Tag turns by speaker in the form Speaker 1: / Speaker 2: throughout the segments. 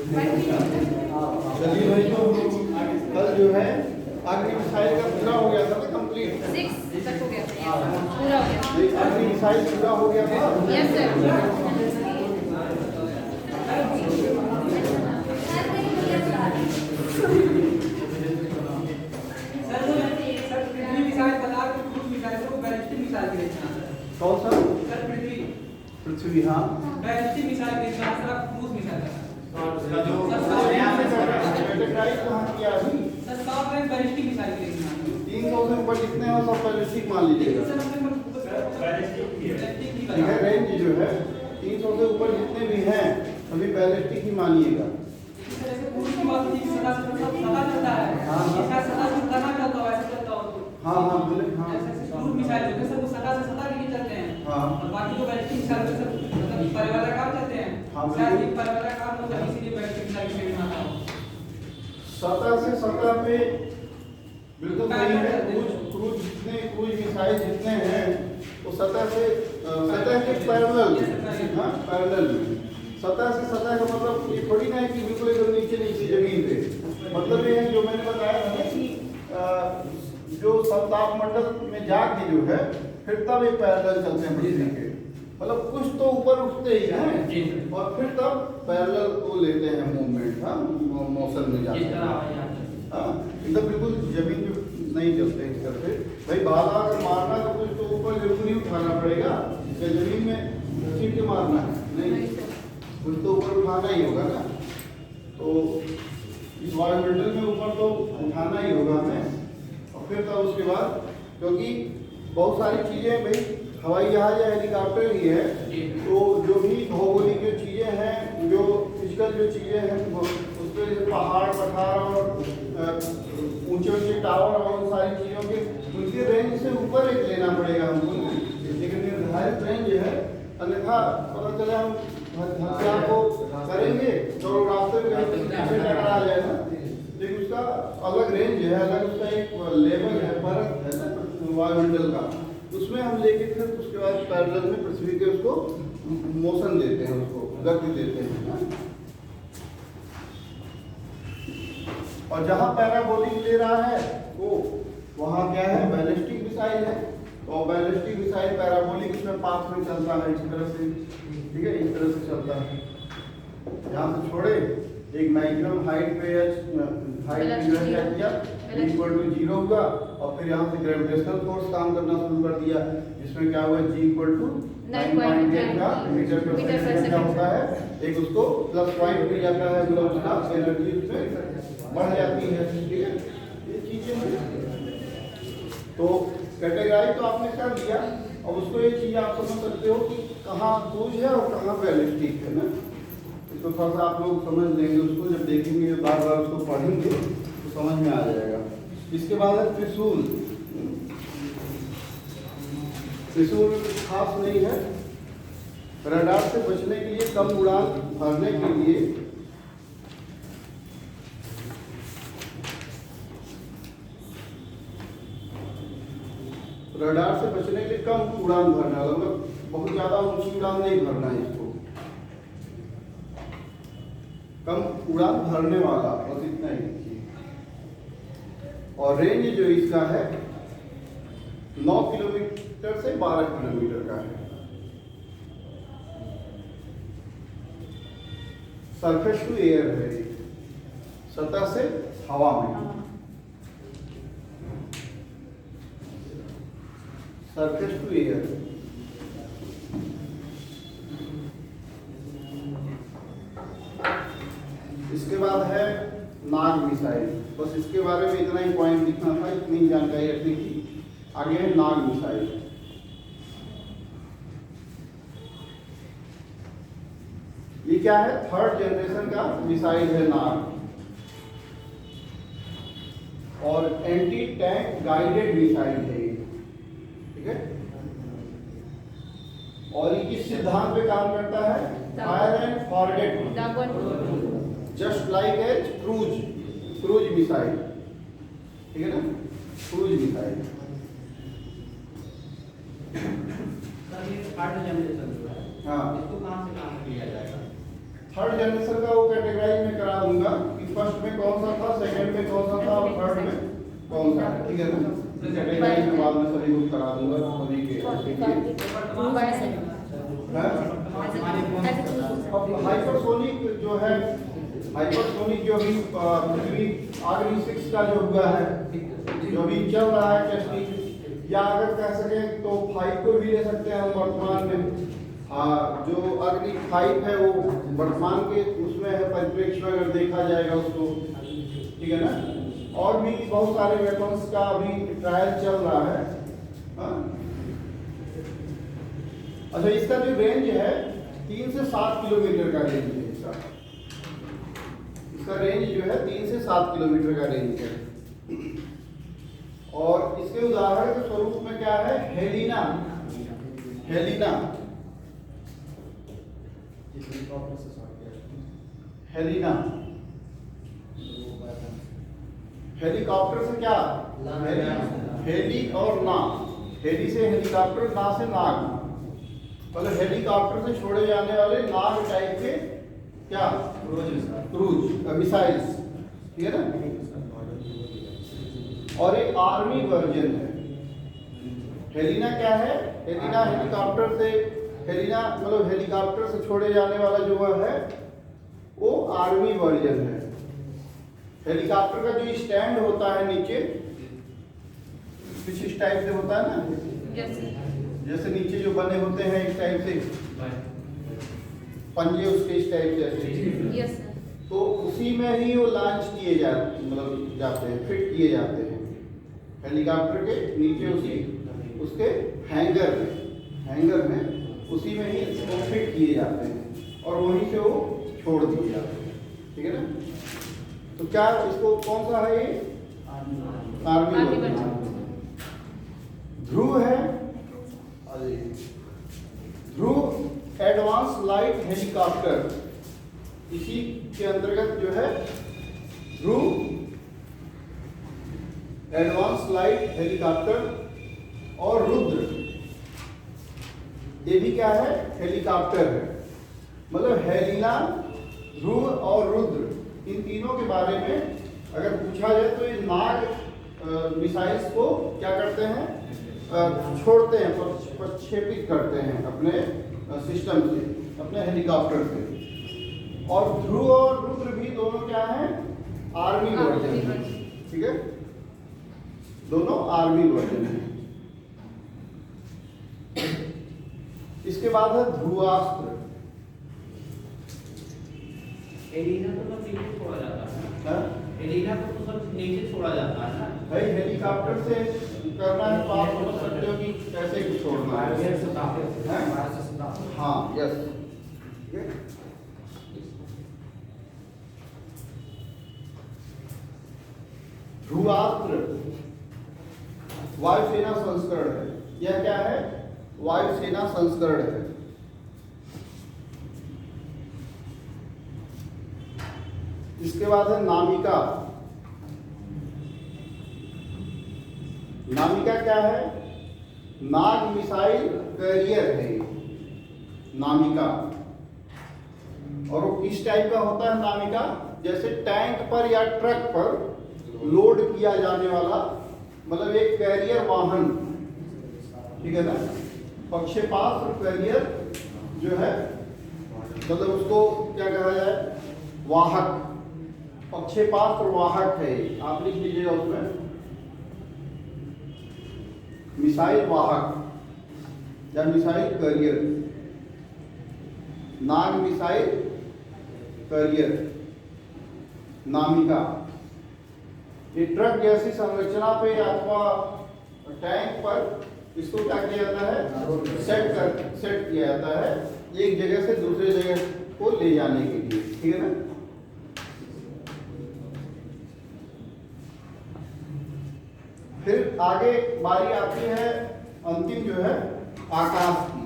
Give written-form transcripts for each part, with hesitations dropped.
Speaker 1: चलिए भाई, तो कल जो है आखिरी मिसाइल का पूरा हो गया था ना, कंप्लीट
Speaker 2: 6 तक हो गया था, पूरा हो गया।
Speaker 1: आखिरी मिसाइल पूरा हो गया था।
Speaker 2: Yes sir.
Speaker 1: कौन सा? पृथ्वी। हाँ, जो कैटेगराइज कहाँ किया अभी? 300 से ऊपर जितने हो सब बैलिस्टिक मान लीजिएगा। ठीक है, रेंज जो है 300 से ऊपर जितने भी हैं सभी बैलिस्टिक ही मानिएगा। हाँ हाँ बोले। हाँ हाँ
Speaker 3: बाकी जो बैलिस्टिक मिसाइल है सब मतलब परिवाराकार चलते हैं।
Speaker 1: हाँ,
Speaker 3: शायद ये परिवाराकार मतलब इसीलिए बैलिस्टिक मिसाइल के लिए बनाता हूं।
Speaker 1: सतह से सतह पे बिल्कुल सही है। क्रूज जितने क्रूज मिसाइल जितने हैं वो सतह से सतह के पैरेलल, हाँ पैरेलल में। सतह से सतह का मतलब ये थोड़ी ना है कि बिल्कुल एकदम नीचे नीचे जमीन पे। मतलब ये है जो मैंने बताया था ना कि जो तापमंडल में जाके जो है फिर तब एक पैरेलल चलते हैं पृथ्वी के, मतलब कुछ तो ऊपर उठते ही हैं और फिर तब पैरेलल को लेते हैं मूवमेंट। हाँ, मौसम में जाते हैं। हाँ, एकदम बिल्कुल जमीन पे नहीं चलते इस तरह से। भाई बाला अगर मारना तो कुछ तो ऊपर जरूर ही उठाना पड़ेगा, या जमीन में घसीट के मारना है नहीं, कुछ तो ऊपर उठाना ही होगा ना। तो इस वायुमंडल में ऊपर तो उठाना ही होगा हमें, और फिर तब उसके बाद क्योंकि बहुत सारी चीजें भाई हवाई जहाज या हेलीकॉप्टर ही है, तो जो भी भौगोलिक जो चीजें हैं, जो फिजिकल जो चीजें हैं उस पर जैसे पहाड़ पठार और ऊंचे ऊंचे टावर और उन सारी चीजों के उनके रेंज से ऊपर एक लेना पड़ेगा हमको, लेकिन निर्धारित रेंज है। अन्यथा पता चले हम हथियार को करेंगे तो रास्ते में कहीं पीछे टकरा जाए ना, लेकिन उसका अलग रेंज है, अलग उसका एक लेवल है, फर्क है ना वायुमंडल का। उसमें हम लेके फिर उसके बाद पैरेलल में पृथ्वी के उसको मोशन देते हैं, उसको गति देते हैं। और जहां पैराबोलिक ले रहा है वो वहां क्या है, बैलिस्टिक मिसाइल है। तो बैलिस्टिक मिसाइल पैराबोलिक इसमें पाथ में चलता है इस तरह से, ठीक है, इस तरह से चलता है। यहाँ से छोड़े एक मैक्सिमम हाइट पे हाइट जो है क्या किया, इक्वल टू 0 हुआ, और फिर यहाँ से ग्रेविटेशनल फोर्स काम करना शुरू कर दिया, जिसमें क्या हुआ, G इक्वल टू 9.8 का मीटर पर सेकंड क्या होता है, एक उसको प्लस पॉइंट मिल जाता है, मतलब उसका एनर्जी उसमें बढ़ जाती है। ठीक है, ये चीजें तो कैटेगराइज तो आपने कर दिया। अब उसको एक चीज आप समझ सकते हो कि कहाँ क्रूज है और कहाँ बैलिस्टिक है ना। इसको थोड़ा सा आप लोग समझ लेंगे, उसको जब देखेंगे बार बार उसको पढ़ेंगे तो समझ में आ जाएगा। इसके बाद है त्रिशूल। त्रिशूल खास नहीं है, रडार से बचने के लिए, कम उड़ान भरने के लिए रडार से बचने के लिए कम उड़ान भरना, मतलब बहुत ज्यादा ऊंची उड़ान नहीं भरना है इसको, कम उड़ान भरने वाला, बस इतना ही। और रेंज जो इसका है 9 किलोमीटर से 12 किलोमीटर का है। सरफेस टू एयर है, सतह से हवा में, सरफेस टू एयर। इसके बाद है नाग मिसाइल। बस इसके बारे में इतना ही पॉइंट लिखना था, इतनी जानकारी रखनी थी। आगे है नाग मिसाइल। ये क्या है, 3rd जनरेशन का मिसाइल है नाग, और एंटी टैंक गाइडेड मिसाइल है ये। ठीक है, और ये किस सिद्धांत पे काम करता है, fire and forget, just like as cruise missile. ठीक है ना, क्रूज मिसाइल।
Speaker 4: सर ये 3rd जनरेशन जो है,
Speaker 1: हाँ,
Speaker 4: इसको कहाँ से कहाँ लिया जाएगा?
Speaker 1: थर्ड जनरेशन का वो कैटेगराइज में करा दूंगा कि फर्स्ट में कौन सा था, सेकंड में कौन सा था और थर्ड में कौन सा है, ठीक है ना। कैटेगराइज में बाद में सभी को करा दूंगा सभी के हाइपरसोनिक जो है, हाइपरसोनिक जो भी पृथ्वी आगरी 6 का जो हुआ है, जो भी चल रहा है टेस्टिंग, या अगर कह सके तो 5 को भी ले सकते हैं हम वर्तमान में। जो अग्नि 5 है वो वर्तमान के उसमें है, परिप्रेक्ष्य में अगर देखा जाएगा उसको, ठीक है ना। और भी बहुत सारे वेपन्स का अभी ट्रायल चल रहा है। अच्छा, इसका जो रेंज है 3 से 7 किलोमीटर का रेंज है इसका रेंज जो है 3 से 7 किलोमीटर का रेंज है। और इसके उदाहरण के स्वरूप में क्या है, हेलिना। हेलिना हेलिना हेलीकॉप्टर से क्या, हेली और ना, हेली से हेलीकॉप्टर, ना से नाग, मतलब हेलीकॉप्टर से छोड़े जाने वाले नाग टाइप के क्या, क्रूज मिसाइल्स, ठीक है ना। और एक आर्मी वर्जन है। हेलिना क्या है, हेलिना हेलीकॉप्टर से, हेलिना मतलब हेलीकॉप्टर से छोड़े जाने वाला जो है वो आर्मी वर्जन है। हेलीकॉप्टर का जो स्टैंड होता है नीचे कुछ इस टाइप से होता है ना, जैसे नीचे जो बने होते हैं इस टाइप से पंजे उसके इस टाइप जैसे, तो उसी में ही वो लॉन्च किए जाते, मतलब जाते हैं, फिट किए जाते हैं हेलीकॉप्टर के नीचे, उसी उसके हैंगर में उसी में ही वो फिट किए जाते हैं और वहीं से वो छोड़ दिए जाते हैं, ठीक है ना। तो क्या इसको कौन सा है, ये आर्मी। ध्रुव है, ध्रुव एडवांस लाइट हेलीकॉप्टर, इसी के अंतर्गत जो है ध्रुव एडवांस लाइट हेलीकॉप्टर। और रुद्र, ये भी क्या है, हेलीकॉप्टर है। मतलब हेलिना, ध्रुव और रुद्र, इन तीनों के बारे में अगर पूछा जाए तो ये नाग मिसाइल्स को क्या करते हैं, छोड़ते हैं, प्रक्षेपित करते हैं अपने सिस्टम से, अपने हेलीकॉप्टर से। और ध्रुव और रुद्र भी दोनों क्या हैं, आर्मी वर्जन है, ठीक है, दोनों आर्मी वर्जन है। इसके बाद है ध्रुवास्त्र।
Speaker 3: एलिना तो सब नीचे छोड़ा जाता है, एलिना को तो सब नीचे छोड़ा जाता है ना
Speaker 1: भाई, हेलीकॉप्टर से करना है तो आप समझ सकते हो कि कैसे छोड़ना है। हाँ, यस, ध्रुवास्त्र वायुसेना संस्करण है। यह क्या है, वायुसेना संस्करण है। इसके बाद है नामिका। नामिका क्या है, नाग मिसाइल कैरियर है नामिका। और वो किस टाइप का होता है नामिका, जैसे टैंक पर या ट्रक पर लोड किया जाने वाला, मतलब एक कैरियर वाहन, ठीक है ना। प्रक्षेपास्त्र कैरियर जो है, मतलब उसको क्या कहा जाए, वाहक, प्रक्षेपास्त्र वाहक है। आप लिख लीजिएगा उसमें, मिसाइल वाहक या मिसाइल कैरियर, नाग मिसाइल कैरियर, नामिका। ये ट्रक जैसी संरचना पे अथवा टैंक पर इसको क्या किया जाता है, सेट किया जाता है, एक जगह से दूसरे जगह को ले जाने के लिए, ठीक है ना। फिर आगे बारी आती है अंतिम जो है आकाश की।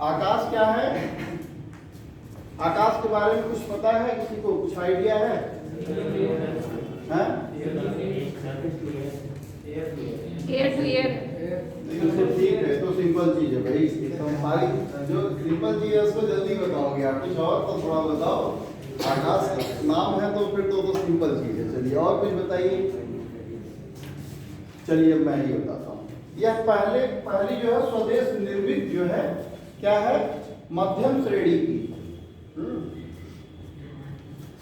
Speaker 1: आकाश क्या है, आकाश के बारे में कुछ पता है किसी को, कुछ आइडिया है, हैं?
Speaker 2: एयर टू एयर,
Speaker 1: ठीक है, तो सिंपल चीज है भाई, तो हमारी जो सिंपल चीज है उसको जल्दी बताओगे आप, कुछ और तो थोड़ा बताओ। आकाश नाम है तो फिर तो सिंपल चीज है। चलिए और कुछ बताइए। चलिए अब मैं ही बताता हूँ। यह पहली जो है स्वदेश निर्मित जो है क्या है, मध्यम श्रेणी की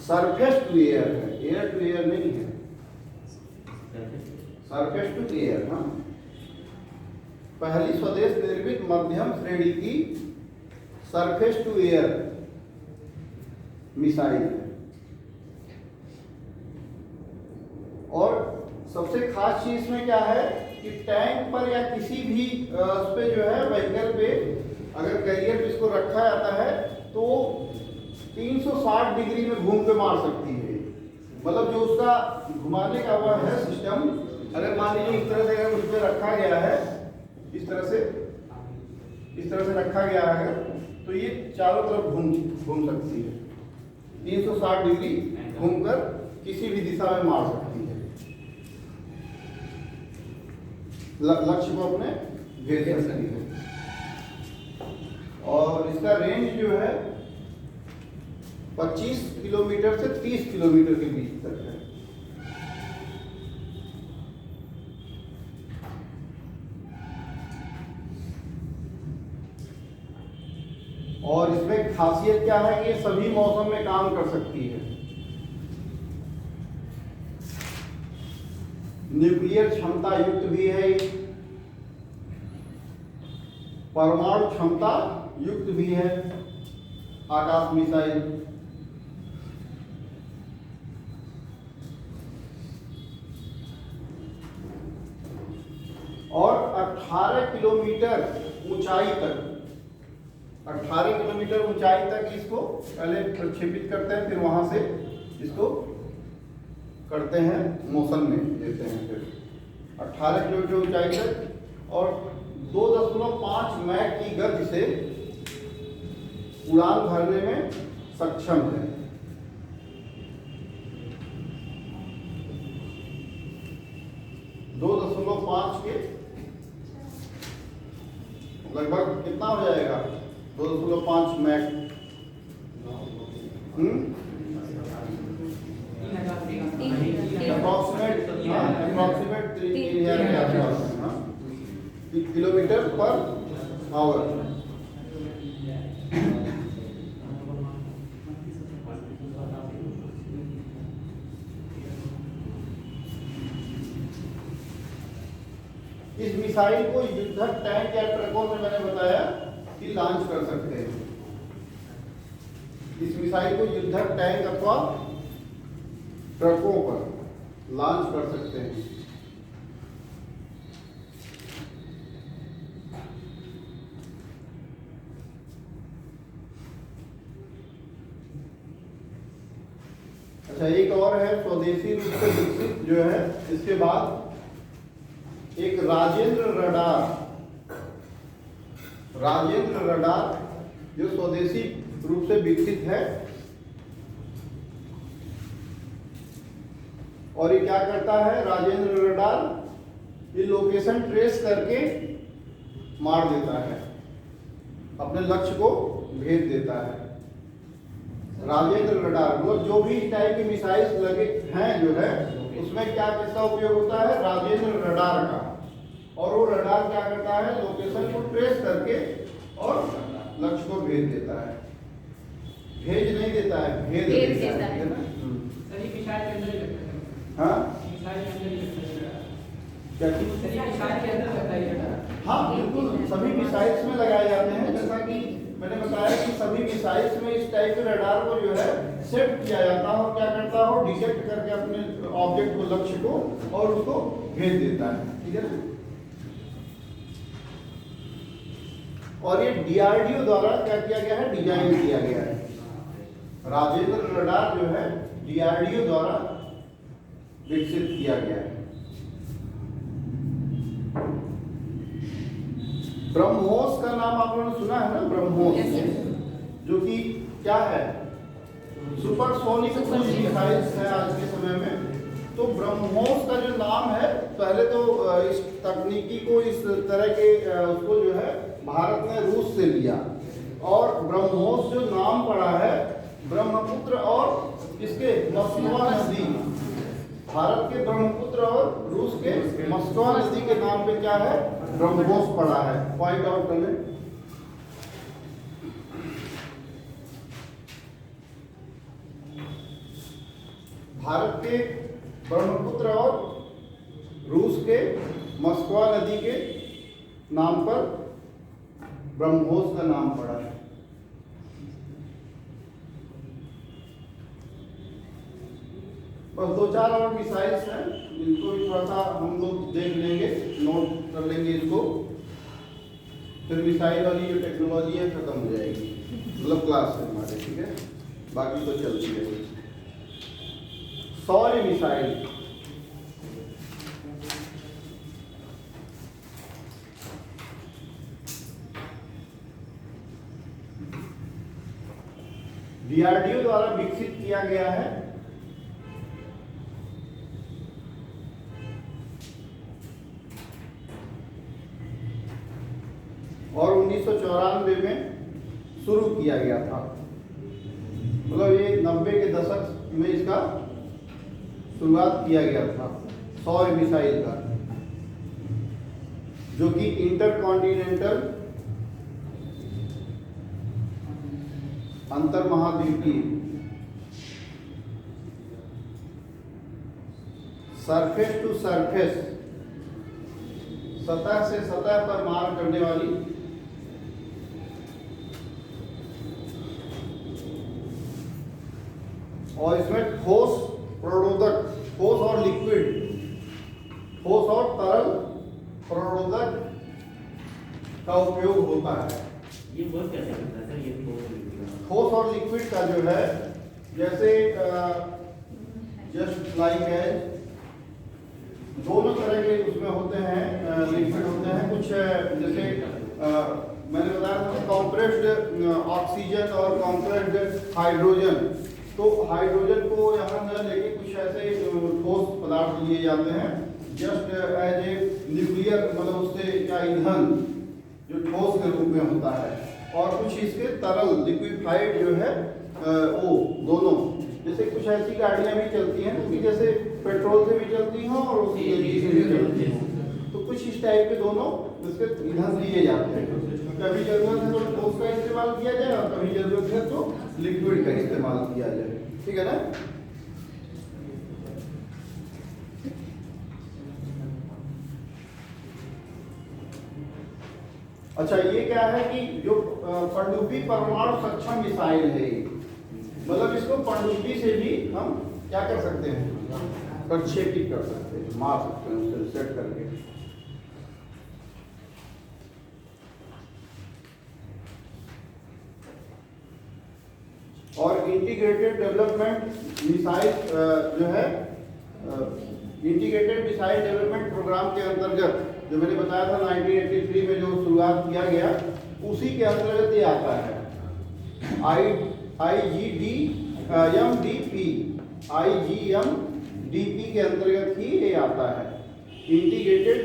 Speaker 1: सरफेस टू एयर है, एयर टू एयर नहीं है, सरफेस टू एयर। हाँ, पहली स्वदेश निर्मित मध्यम श्रेणी की सरफेस टू एयर मिसाइल है। और सबसे खास चीज इसमें क्या है कि टैंक पर या किसी भी उस पे जो है व्हीकल पे अगर कैरियर पे इसको रखा जाता है तो 360 डिग्री में घूम के मार सकती है। मतलब जो उसका घुमाने का हुआ है सिस्टम, अगर मान लीजिए इस तरह से अगर उस पर रखा गया है, इस तरह से रखा गया है, तो ये चारों तरफ घूम सकती है, 360 डिग्री घूमकर किसी भी दिशा में मार सकती है, लक्ष्य को अपने भेज सकती है। और इसका रेंज जो है 25 किलोमीटर से 30 किलोमीटर के बीच तक है। और इसमें खासियत क्या है कि ये सभी मौसम में काम कर सकती है। न्यूक्लियर क्षमता युक्त भी है, परमाणु क्षमता युक्त भी है आकाश मिसाइल। और 18 किलोमीटर ऊंचाई तक, 18 किलोमीटर ऊंचाई तक इसको पहले प्रक्षेपित करते हैं, फिर वहां से इसको करते हैं, मोशन में देते हैं, फिर 18 किलोमीटर ऊंचाई तक और 2.5 मैक की गति से उड़ान भरने में सक्षम है। दो 2.5 के लगभग कितना हो जाएगा, 2.5 मैक, अप्रॉक्सीमेट 3000 के आसपास किलोमीटर पर आवर। इस मिसाइल को युद्धक टैंक या ट्रकों से मैंने बताया कि लॉन्च कर सकते हैं। इस मिसाइल को युद्धक टैंक अथवा ट्रकों पर लॉन्च कर सकते हैं। अच्छा, एक और है स्वदेशी रूप से विकसित जो है, इसके बाद एक राजेंद्र रडार जो स्वदेशी रूप से विकसित है। और ये क्या करता है राजेंद्र रडार, ये लोकेशन ट्रेस करके मार देता है, अपने लक्ष्य को भेज देता है। राजेंद्र रडार मतलब जो भी इस टाइप के मिसाइल्स लगे हैं जो है, उसमें क्या किसका उपयोग होता है, राजेंद्र रडार का। और वो रडार क्या करता है, लोकेशन को ट्रेस करके और लक्ष्य को भेज देता है। भेज नहीं देता है, भेज देता है ना।
Speaker 3: सही मिसाइल के अंदर ही लगता है।
Speaker 1: हाँ,
Speaker 3: मिसाइल के अंदर ही लगता है।
Speaker 1: क्या चीज?
Speaker 3: सही मिसाइल के अंदर लगता है।
Speaker 1: हाँ बिल्कुल, सभी मिसाइल्स में लगाए जाते हैं। जैसा कि मैंने बताया कि सभी मिसाइल्स में इस टाइप के रडार को जो है सेट किया जाता है और क्या करता हो, डिटेक्ट करके अपने ऑब्जेक्ट को, लक्ष्य को, और उसको भेज देता है। ठीक है। और ये डीआरडीओ द्वारा क्या किया गया है, डिजाइन किया गया है। राजेंद्र रडार जो है डीआरडीओ द्वारा विकसित किया गया है। ब्रह्मोस का नाम आप लोगों ने सुना है ना, ब्रह्मोस, जो कि क्या है, सुपरसोनिक क्रूज मिसाइल्स है आज के समय में। तो ब्रह्मोस का जो नाम है, पहले तो इस तकनीकी को, इस तरह के उसको जो है भारत ने रूस से लिया, और ब्रह्मोस जो नाम पड़ा है ब्रह्मपुत्र और इसके मस्कवा नदी, भारत के ब्रह्मपुत्र और रूस के मस्कवा नदी के नाम पे क्या है, ब्रह्मोस पड़ा है। पॉइंट आउट कर लें। भारत के ब्रह्मपुत्र और रूस के मस्कवा नदी के नाम पर ब्रह्मोस का नाम पड़ा है। बस 2-4 और मिसाइल्स हैं, इनको भी थोड़ा सा हम लोग देख लेंगे, नोट कर लेंगे इसको, फिर मिसाइल वाली जो टेक्नोलॉजी है खत्म हो जाएगी, मतलब क्लास में हमारे, ठीक है, बाकी तो चलती है। सौर मिसाइल, डीआरडीओ द्वारा विकसित किया गया है। और 1994 में शुरू किया गया था, मतलब ये 90 के दशक में इसका शुरुआत किया गया था, सौर मिसाइल का, जो कि इंटरकॉन्टिनेंटल, अंतर महाद्वीपीय, सरफेस टू सरफेस, सतह से सतह पर मार करने वाली और इसमें ठोस प्रणोदक, ठोस और लिक्विड, ठोस और तरल प्रणोदक का उपयोग होता है।
Speaker 3: ये वर्क कैसे करता है सर? ये
Speaker 1: ठोस और लिक्विड का जो है, जैसे जस्ट लाइक है, दोनों तरह के उसमें होते हैं, लिक्विड होते हैं कुछ, जैसे मैंने बताया था कॉम्प्रेस्ड ऑक्सीजन और कॉम्प्रेस्ड हाइड्रोजन। तो हाइड्रोजन को यहाँ न लेके कुछ ऐसे ठोस पदार्थ लिए जाते हैं, जस्ट एज ए न्यूक्लियर, मतलब उससे क्या ईंधन जो ठोस के रूप में होता है, और कुछ इसके तरल लिक्विफाइड जो है वो दोनों, जैसे कुछ ऐसी गाड़ियां भी चलती हैं कि जैसे पेट्रोल से भी चलती हैं और सीएनजी से भी चलती हैं, तो कुछ इस टाइप के दोनों उसके ईंधन दिए जाते हैं। कभी जरूरत है तो ठोस का इस्तेमाल किया जाए और कभी जरूरत है तो लिक्विड का इस्तेमाल किया जाए, ठीक है ना। अच्छा, ये क्या है कि जो पनडुब्बी परमाणु सक्षम मिसाइल है, मतलब इसको पनडुब्बी से भी हम क्या कर सकते हैं, प्रक्षेपित कर सकते हैं, मार सकते हैं उससे सेट करके। और इंटीग्रेटेड डेवलपमेंट मिसाइल जो है, इंटीग्रेटेड मिसाइल डेवलपमेंट प्रोग्राम के अंतर्गत, जो मैंने बताया था 1983 में जो शुरुआत किया गया, उसी के अंतर्गत ये आता है। IGMDP के अंतर्गत ही ये आता है। इंटीग्रेटेड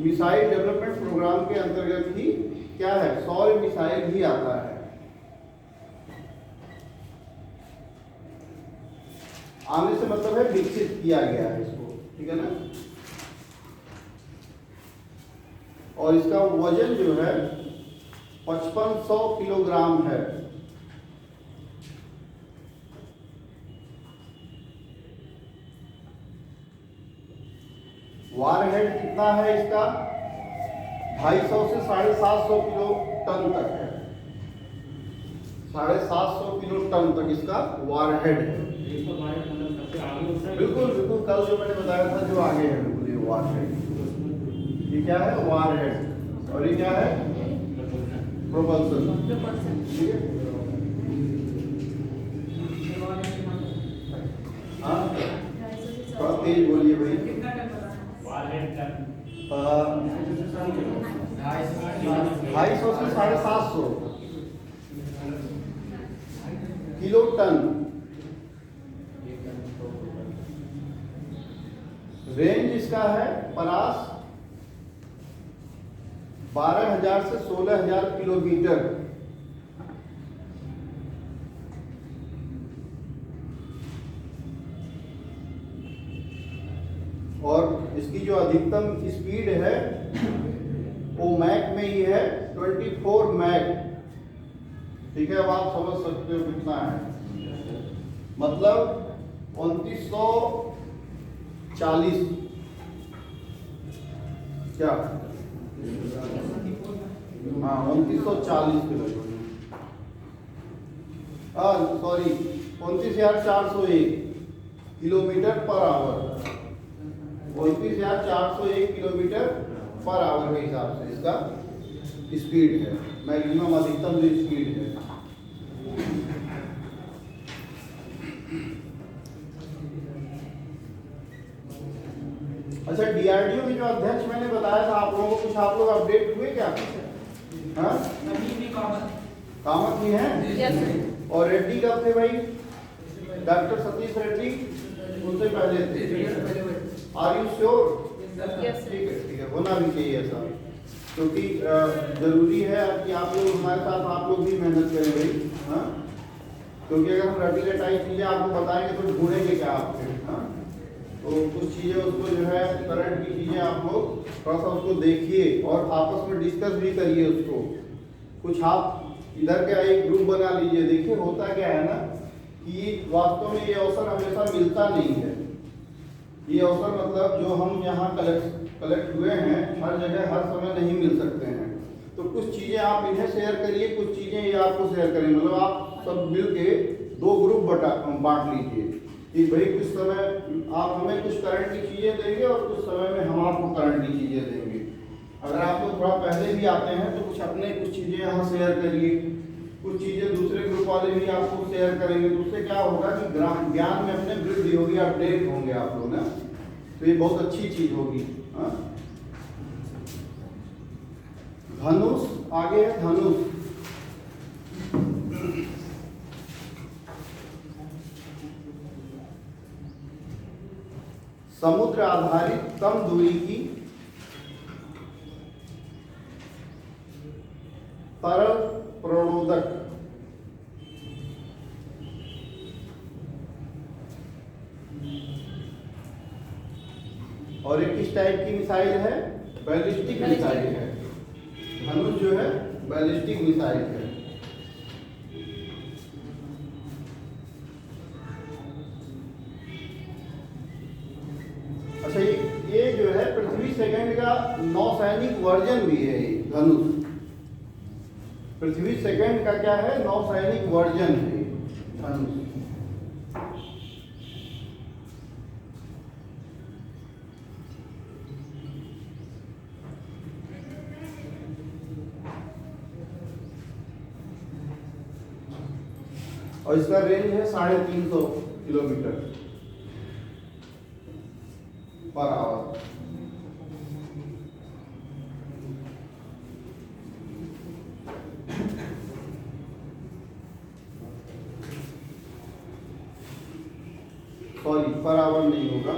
Speaker 1: मिसाइल डेवलपमेंट प्रोग्राम के अंतर्गत ही क्या है, सौर मिसाइल भी आता है। आने से मतलब है विकसित किया गया है इसको, ठीक है ना। और इसका वजन जो है 5500 किलोग्राम है। वारहेड कितना है इसका, 250 से 750 किलो टन तक है, 750 किलो टन तक इसका वारहेड है। बिल्कुल बिल्कुल, कल जो मैंने बताया था जो आगे है, बिल्कुल ये वारहेड, ये क्या है, वारहेड, और ये क्या है, प्रोपल्सन, ठीक है। हाँ, थोड़ा तेज बोलिए भाई। 250 से 750 किलो टन, रेंज इसका है परास 12,000 से 16,000 किलोमीटर। और इसकी जो अधिकतम स्पीड है वो मैक में ही है 24 मैक। ठीक है, अब आप समझ सकते हो कितना है, मतलब 2940 क्या, हाँ 2940 sorry 29,401 kilometre per hour, 29,401 kilometre per hour के हिसाब से इसका स्पीड है, मैक्सिमम अधिकतम जो स्पीड है। अच्छा, डीआरडीओ के जो अध्यक्ष मैंने बताया था आप लोगों को, कुछ आप लोग अपडेट हुए क्या? हाँ, कामत भी हैं।
Speaker 2: Yes, sir.
Speaker 1: और रेड्डी कब थे भाई? डॉक्टर सतीश रेड्डी उनसे पहले थे। Are you sure?
Speaker 2: Yes, sir.
Speaker 1: ठीक है, होना भी चाहिए ऐसा, क्योंकि जरूरी है कि आप लोग हमारे साथ, आप लोग भी मेहनत करें भाई। हाँ, क्योंकि अगर हम रटीले टाइप चीजें आपको बताएंगे तो ढूंढेंगे क्या आपके? हाँ, तो कुछ चीजें उसको जो है करंट की चीजें आप लोग थोड़ा सा उसको देखिए और आपस में डिस्कस भी करिए उसको। कुछ आप इधर का एक ग्रुप बना लीजिए। देखिए होता क्या है ना कि वास्तव में ये अवसर हमेशा मिलता नहीं है। ये अवसर मतलब जो हम यहाँ कलेक्ट हुए हैं हर जगह हर समय नहीं मिल सकते हैं। तो कुछ चीजें आप इन्हें शेयर करिए, कुछ चीजें ये आपको शेयर करें, मतलब आप सब मिल के 2 ग्रुप बांट लीजिए कि भाई कुछ समय आप हमें कुछ करंट की चीजें देंगे और कुछ समय में हम आपको करंट की चीजें देंगे। अगर आप लोग थोड़ा पहले भी आते हैं तो कुछ अपने कुछ चीजें यहाँ शेयर करिए, कुछ चीजें दूसरे ग्रुप वाले भी आपको शेयर करेंगे। तो उससे क्या होगा कि ज्ञान में अपने वृद्धि होगी, अपडेट होंगे आप लोग ना, तो ये बहुत अच्छी चीज होगी। हाँ, धनुष आगे है, धनुष समुद्र आधारित कम दूरी की तरल प्रणोदक। और एक किस टाइप की मिसाइल है? बैलिस्टिक मिसाइल है। धनुष जो है बैलिस्टिक मिसाइल है। अच्छा, ये जो है पृथ्वी सेकंड का नौसैनिक वर्जन भी है। ये धनुष पृथ्वी सेकंड का क्या है? नौसैनिक वर्जन है धनुष। और इसका रेंज है 350 kilometre per hour. Sorry, per hour नहीं होगा,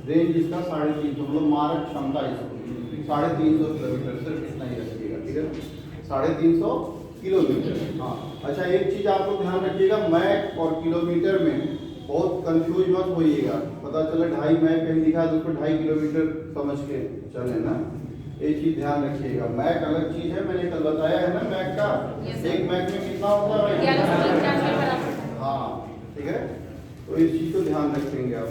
Speaker 1: रेंज इसका 350, मतलब मारक क्षमता इसको 350 किलोमीटर, सिर्फ इतना ही रखिएगा। ठीक है, 350 किलोमीटर। हाँ, अच्छा एक चीज आप लोग ध्यान रखिएगा, मैक और किलोमीटर में बहुत कंफ्यूज मत होइएगा। पता चला 2.5 मैक कहीं दिखा तो उसको 2.5 किलोमीटर समझ के चले ना, एक चीज ध्यान रखिएगा। मैक अलग चीज है, मैंने कल बताया है ना मैक का। एक मैक में कितना होता है? हाँ, ठीक है, तो इस चीज को ध्यान रखेंगे आप,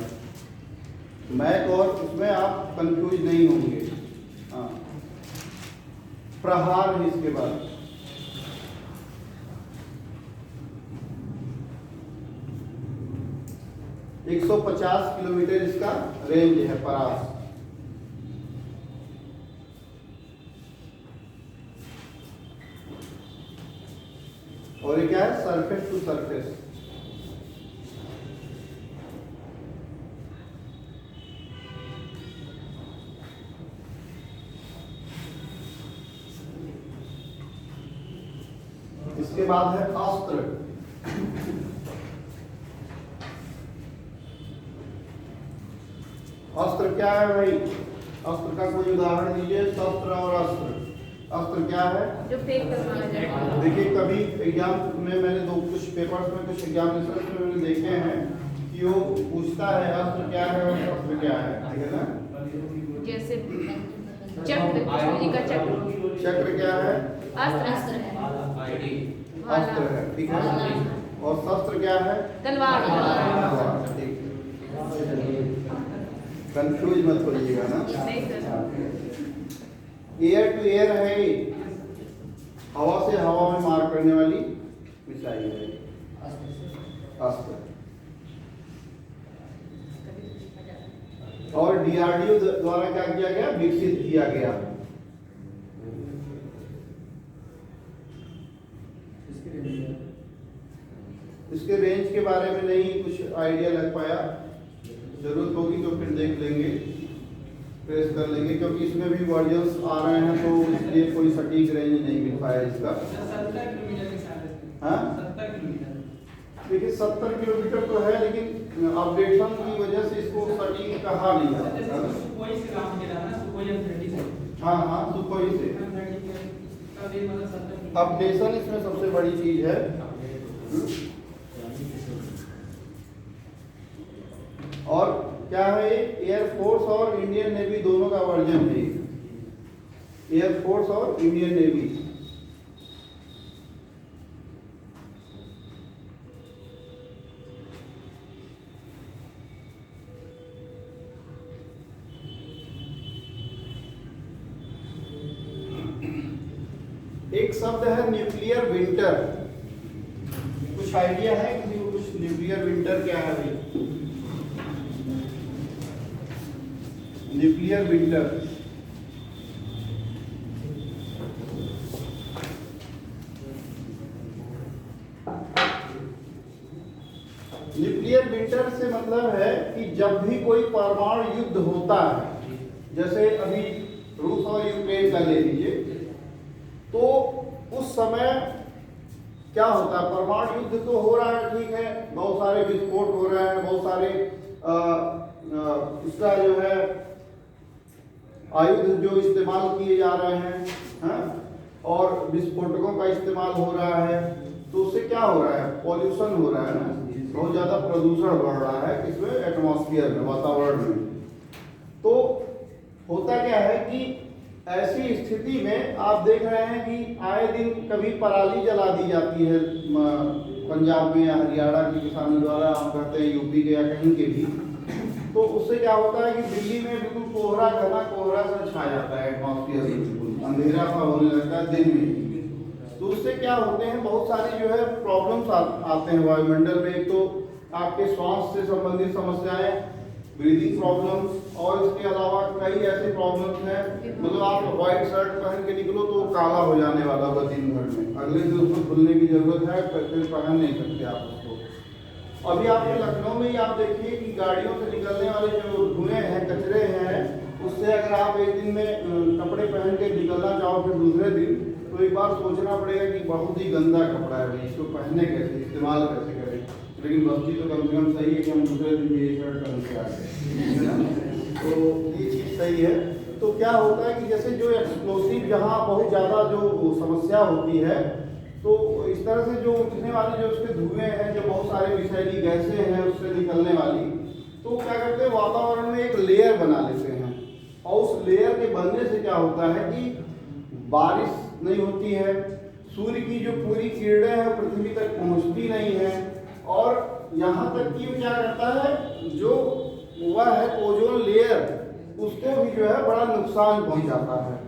Speaker 1: मैक और उसमें आप कंफ्यूज नहीं होंगे। हाँ, प्रहार है इसके बाद। है 150 किलोमीटर इसका रेंज है परास। और ये क्या है? Surface to surface. इसके बाद है अस्त्र। अस्त्र क्या है भाई? अस्त्र का कोई उदाहरण दीजिए। शस्त्र और अस्त्र। अस्त्र क्या है?
Speaker 2: जो फेंक कर मारा जाए।
Speaker 1: देखिए कभी एग्जाम में मैंने कुछ पेपर्स में कुछ एग्जामिनेशन में मैंने देखे हैं कि वो पूछता है अस्त्र क्या है और शस्त्र क्या है, ठीक है ना?
Speaker 2: जैसे चक्र, बिजली का चक्र।
Speaker 1: चक्र क्या है?
Speaker 2: अस्त्र है।
Speaker 1: अस्त्र है, ठीक है। और शस्त्र क्या है?
Speaker 2: तलवार।
Speaker 1: ठीक, कंफ्यूज मत होइएगा ना।
Speaker 2: नहीं सर।
Speaker 1: एयर टू एयर है, हवा से हवा में मार करने वाली मिसाइल है अस्त्र। और डीआरडीओ द्वारा क्या किया गया? विकसित किया गया। इसके रेंज के बारे में नहीं कुछ आइडिया लग पाया, जरूरत होगी तो फिर देख लेंगे, प्रेस कर लेंगे, क्योंकि इसमें भी वर्जन्स आ रहे हैं तो इसलिए कोई सटीक रेंज नहीं मिल पाया इसका।
Speaker 3: 70 किलोमीटर के साथ।
Speaker 1: हाँ
Speaker 3: 70 किलोमीटर।
Speaker 1: देखिए 70 किलोमीटर तो है, लेकिन अपडेशन की वजह से इसको सटीक कहा नहीं जा सकता।
Speaker 3: सुखोई से काम किया ना, सुखोई M30 से।
Speaker 1: हाँ हाँ, सुखोई से
Speaker 3: M30 के तब ये मतलब 70
Speaker 1: अपडेशन इसमें सबसे बड़ी चीज है। और क्या है? एयरफोर्स और इंडियन नेवी दोनों का वर्जन है। एयरफोर्स और इंडियन नेवी। एक शब्द है न्यूक्लियर विंटर। कुछ आइडिया है किसी को? कुछ न्यूक्लियर विंटर क्या है भाई? न्यूक्लियर विंटर न्यूक्लियर विंटर से मतलब है कि जब भी कोई परमाणु युद्ध होता है, जैसे अभी रूस और यूक्रेन का ले लीजिए, तो उस समय क्या होता है? परमाणु युद्ध तो हो रहा है, ठीक है, बहुत सारे विस्फोट हो रहे हैं, बहुत सारे इसका जो है आयुध जो इस्तेमाल किए जा रहे हैं, हाँ? और विस्फोटकों का इस्तेमाल हो रहा है, तो उससे क्या हो रहा है? पॉल्यूशन हो रहा है ना, बहुत ज्यादा प्रदूषण बढ़ रहा है किसमें? एटमॉस्फेयर में, वातावरण में। तो होता क्या है कि ऐसी स्थिति में आप देख रहे हैं कि आए दिन कभी पराली जला दी जाती है पंजाब में या हरियाणा के किसानों द्वारा, हम कहते हैं यूपी के या कहीं के भी। तो उससे क्या होता है कि दिल्ली में बिल्कुल कोहरा, घना कोहरा सा छा जाता है, एटमॉस्फेयर में बिल्कुल अंधेरा सा होने लगता है दिन में। तो उससे क्या होते हैं? बहुत सारी जो है प्रॉब्लम्स आते हैं वायुमंडल में। एक तो आपके श्वास से संबंधित समस्याएं, ब्रीदिंग प्रॉब्लम्स, और इसके अलावा कई ऐसे प्रॉब्लम्स हैं, मतलब आप व्हाइट शर्ट पहन के निकलो तो काला हो जाने वाला होगा दिन भर में, अगले दिन उसको धुलने की जरूरत है, फिर पहन नहीं सकते आप उसको। अभी आपके लखनऊ में ही आप देखिए कि गाड़ियों से निकलने वाले जो धुएं हैं, कचरे हैं, उससे अगर आप एक दिन में कपड़े पहन के निकलना चाहो फिर दूसरे दिन, तो एक बार सोचना पड़ेगा कि बहुत ही गंदा कपड़ा है भाई, इसको पहनने कैसे, इस्तेमाल कैसे करें। लेकिन बस्ती तो कम से कम सही है कि हम दूसरे दिन ये शर्ट पहन के आ गए, तो ये चीज़ सही है। तो क्या होता है कि जैसे जो एक्सप्लोसिव, जहाँ बहुत ज़्यादा जो समस्या होती है, तो इस तरह से जो उठने वाले जो उसके धुएं हैं, जो बहुत सारे विषैली गैसें हैं उससे निकलने वाली, तो क्या करते हैं? वातावरण में एक लेयर बना लेते हैं, और उस लेयर के बनने से क्या होता है कि बारिश नहीं होती है, सूर्य की जो पूरी किरणें हैं पृथ्वी तक पहुंचती नहीं है, और यहाँ तक कि क्या करता है? जो वह है ओजोन लेयर, उसको भी जो है बड़ा नुकसान पहुंचाता है।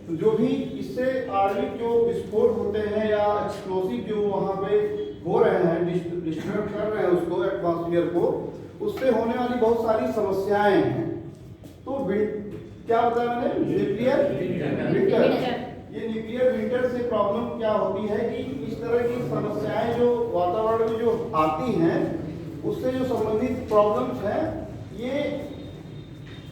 Speaker 1: तो जो भी इससे आणविक जो विस्फोट होते हैं या एक्सप्लोसिव जो वहाँ पे हो रहे हैं, डिस्टर्ब कर रहे हैं उसको, एटमॉस्फेयर को, उससे होने वाली बहुत सारी समस्याएं हैं। तो क्या बताया मैंने? Nuclear winter. ये न्यूक्लियर विंटर से प्रॉब्लम क्या होती है कि इस तरह की समस्याएं जो वातावरण में जो आती हैं, उससे जो संबंधित प्रॉब्लम्स हैं, ये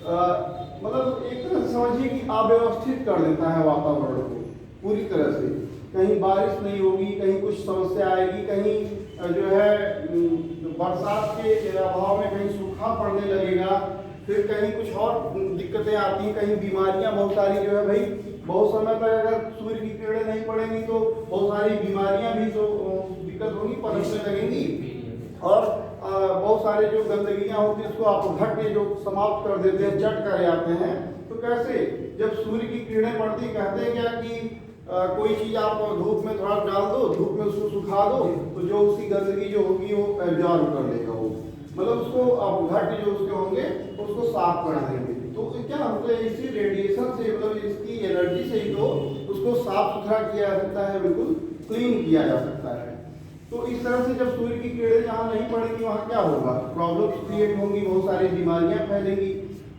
Speaker 1: मतलब एक तरह से समझिए कि अव्यवस्थित कर देता है वातावरण को पूरी तरह से। कहीं बारिश नहीं होगी, कहीं कुछ समस्या आएगी, कहीं जो है बरसात के अभाव में कहीं सूखा पड़ने लगेगा, फिर कहीं कुछ और दिक्कतें आती हैं, कहीं बीमारियां बहुत सारी जो है भाई, बहुत समय तक अगर सूर्य की किरणें नहीं पड़ेंगी तो बहुत सारी बीमारियां भी जो दिक्कत होगी, पनपने लगेंगी। और बहुत सारे जो गंदगियां होती हैं उसको आप घट के जो समाप्त कर देते हैं, चट कर आते हैं। तो कैसे, जब सूर्य की किरणें पड़ती, कहते हैं क्या कि कोई चीज आप धूप में थोड़ा डाल दो, धूप में उसको सुखा दो, तो जो उसकी गंदगी जो होगी वो एब्जॉर्ब कर लेगा, वो मतलब उसको आप घट जो उसके होंगे उसको साफ कर देंगे। तो क्या मतलब इसी रेडिएशन से, मतलब इसकी एनर्जी से ही तो उसको साफ सुथरा किया जा सकता है, बिल्कुल क्लीन किया जा सकता है। तो इस तरह से जब सूर्य की किरणें जहाँ नहीं पड़ेंगी वहाँ क्या होगा, प्रॉब्लम्स क्रिएट होंगी, बहुत सारी बीमारियां फैलेंगी।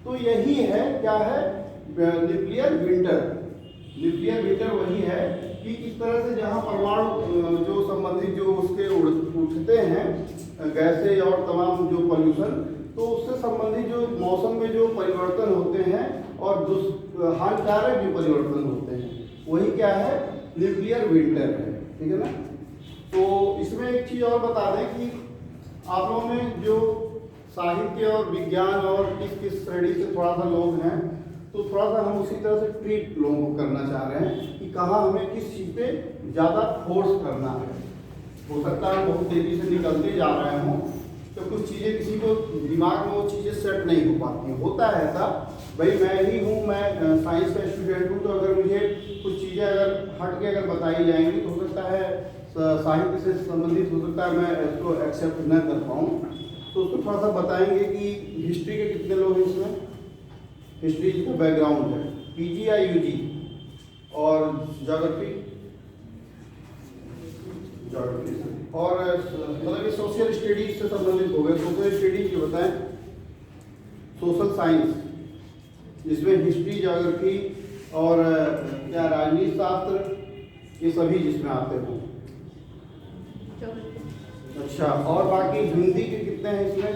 Speaker 1: तो यही है, क्या है, न्यूक्लियर विंटर। न्यूक्लियर विंटर वही है कि इस तरह से जहाँ परमाणु जो संबंधित जो उसके उठते हैं गैसें और तमाम जो पॉल्यूशन, तो उससे संबंधित जो मौसम में जो परिवर्तन होते हैं और हानिकारक जो परिवर्तन होते हैं, वही क्या है, न्यूक्लियर विंटर है। ठीक है ना। तो इसमें एक चीज़ और बता दें कि आप लोगों में जो साहित्य और विज्ञान और किस किस श्रेणी से थोड़ा सा लोग हैं, तो थोड़ा सा हम उसी तरह से ट्रीट लोगों को करना चाह रहे हैं कि कहाँ हमें किस चीज़ पे ज़्यादा फोर्स करना है। हो सकता है बहुत तेज़ी से निकलते जा रहे हों, तो कुछ चीज़ें किसी को दिमाग में वो चीज़ें सेट नहीं हो पाती हैं। होता है ऐसा, भाई मैं ही हूँ, मैं साइंस का स्टूडेंट हूँ, तो अगर मुझे कुछ चीज़ें अगर हट के अगर बताई जाएंगी तो हो सकता है साहित्य से संबंधित, हो सकता है मैं इसको एक्सेप्ट न कर पाऊँ। तो उसको थोड़ा सा बताएंगे कि हिस्ट्री के कितने लोग हैं इसमें, हिस्ट्री का बैकग्राउंड है, पीजी या यूजी, और ज्योग्राफी और मतलब ये सोशल स्टडीज से संबंधित हो गए। सोशल स्टडीज ये बताएं, सोशल साइंस जिसमें हिस्ट्री, ज्योग्राफी और क्या राजनीति शास्त्र, ये सभी जिसमें आते हो। अच्छा, और बाकी हिंदी के कितने हैं इसमें,